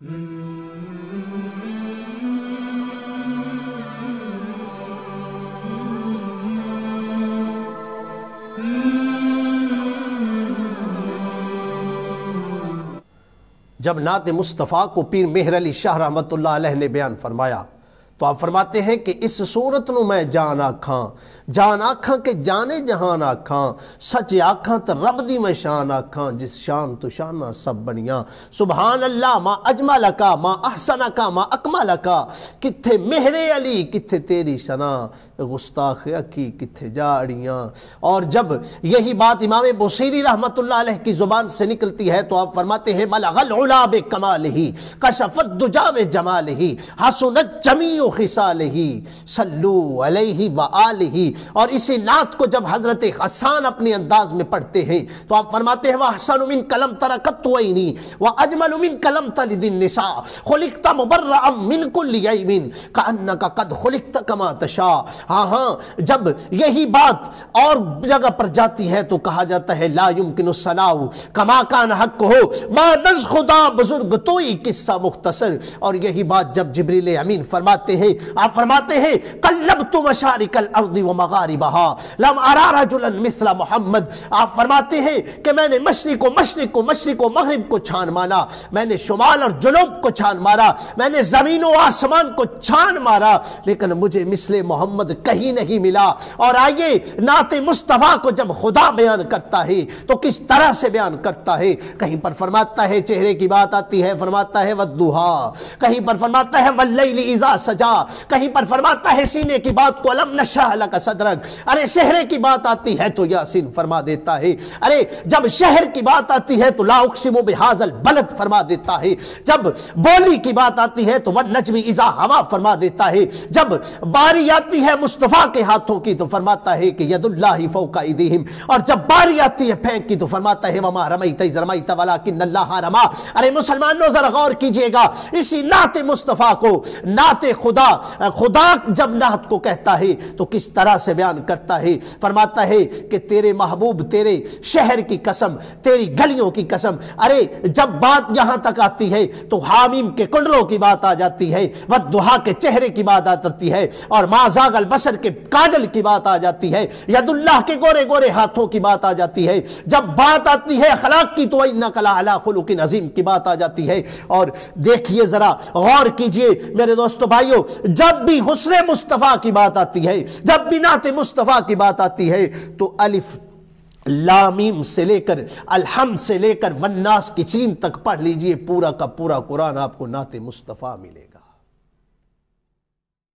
جب نعت مصطفیٰ کو پیر مہر علی شاہ رحمت اللہ علیہ نے بیان فرمایا تو آپ فرماتے ہیں کہ اس صورت نو میں جان آکھاں کہ جانے جہان آکھاں، سچ آکھاں تو رب دی میں شان آکھاں، جس شان تو شانہ سب بنیاں، سبحان اللہ ما اجملکا ما احسنکا ما اکملکا، کتھے مہر علی کتھے تیری ثنا، گستاخ اکی کتھے جاڑیاں۔ اور جب یہی بات امام بوصیری رحمت اللہ علیہ کی زبان سے نکلتی ہے تو آپ فرماتے ہیں بلغ العلا بکمالہ کشف الدجا بجمالہ حسنت جمیع خصالہ صلو علیہ وآلہ۔ اور اسی نعت کو جب حضرت غسان اپنے انداز میں پڑھتے ہیں تو آپ فرماتے ہیں وَأَحْسَنُ مِنْكَ لَمْ تَرَ قَطُّ عَيْنِي وَأَجْمَلُ مِنْكَ لَمْ تَلِدِ النِّسَاءُ خُلِقْتَ مُبَرَّأً مِنْ كُلِّ عَيْبٍ كَأَنَّكَ قَدْ خُلِقْتَ كَمَا تَشَاءُ۔ ہاں جب یہی بات اور جگہ پر جاتی ہے تو کہا جاتا ہے لا يمكن الثناء كما كان حقه بعد از خدا بزرگ توئی قصہ مختصر۔ اور یہی بات جب جبریل امین فرماتے ہیں، آپ فرماتے ہیں قلبت مشارق الارض ومغاربہا لم ارى رجلا مثل محمد۔ آپ فرماتے ہیں کہ میں نے مشرق و مغرب کو چھان مارا، میں نے شمال اور جنوب کو چھان مارا، میں نے زمین و آسمان کو چھان مارا، لیکن مجھے مثل محمد کہیں نہیں ملا۔ اور آئیے نعت مصطفیٰ کو جب خدا بیان کرتا ہے تو کس طرح سے بیان کرتا ہے؟ کہیں پر فرماتا ہے چہرے کی بات آتی ہے فرماتا ہے والضحیٰ، کہیں پر فرماتا ہے واللیل اذا سجا، کہیں پر فرماتا ہے سینے کی بات کو الم نشرح لک صدرک، ارے شہر کی بات آتی ہے تو یاسین فرما دیتا ہے، ارے جب شہر کی بات آتی ہے تو لا اقسم بہذا البلد فرما دیتا ہے، جب بولی کی بات آتی ہے تو والنجم اذا ہوا فرما دیتا ہے، جب باری آتی ہے مصطفیٰ کے ہاتھوں کی تو فرماتا ہے کہ ید اللہ فوق ایدیہم، اور جب باری آتی ہے پھینک کی تو فرماتا ہے وما رمیت اذ رمیت ولکن اللہ رما۔ ارے مسلمانوں ذرا غور کیجئے گا، اسی نعت مصطفیٰ کو نعت خدا جب نعت کو کہتا ہے تو کس طرح سے بیان کرتا ہے؟ فرماتا ہے کہ تیرے محبوب تیرے شہر کی قسم، تیری گلیوں کی قسم۔ ارے جب بات یہاں تک آتی ہے تو حامیم کے کنڈلوں کی بات آ جاتی ہے، والضحیٰ کے چہرے کی بات آتی ہے، اور ما زاغ البصر کے کاجل کی بات آ جاتی ہے، ید اللہ کے گورے گورے ہاتھوں کی بات آ جاتی ہے، جب بات آتی ہے اخلاق کی تو انک لعلی خلق عظیم کی بات آ جاتی ہے۔ اور دیکھیے ذرا غور کیجئے میرے دوستو بھائیو، جب بھی حسن مصطفیٰ کی بات آتی ہے، جب بھی نعت مصطفیٰ کی بات آتی ہے تو الف لامیم سے لے کر الحمد سے لے کر والناس کی چین تک پڑھ لیجئے، پورا کا پورا قرآن آپ کو نعت مصطفیٰ ملے گا۔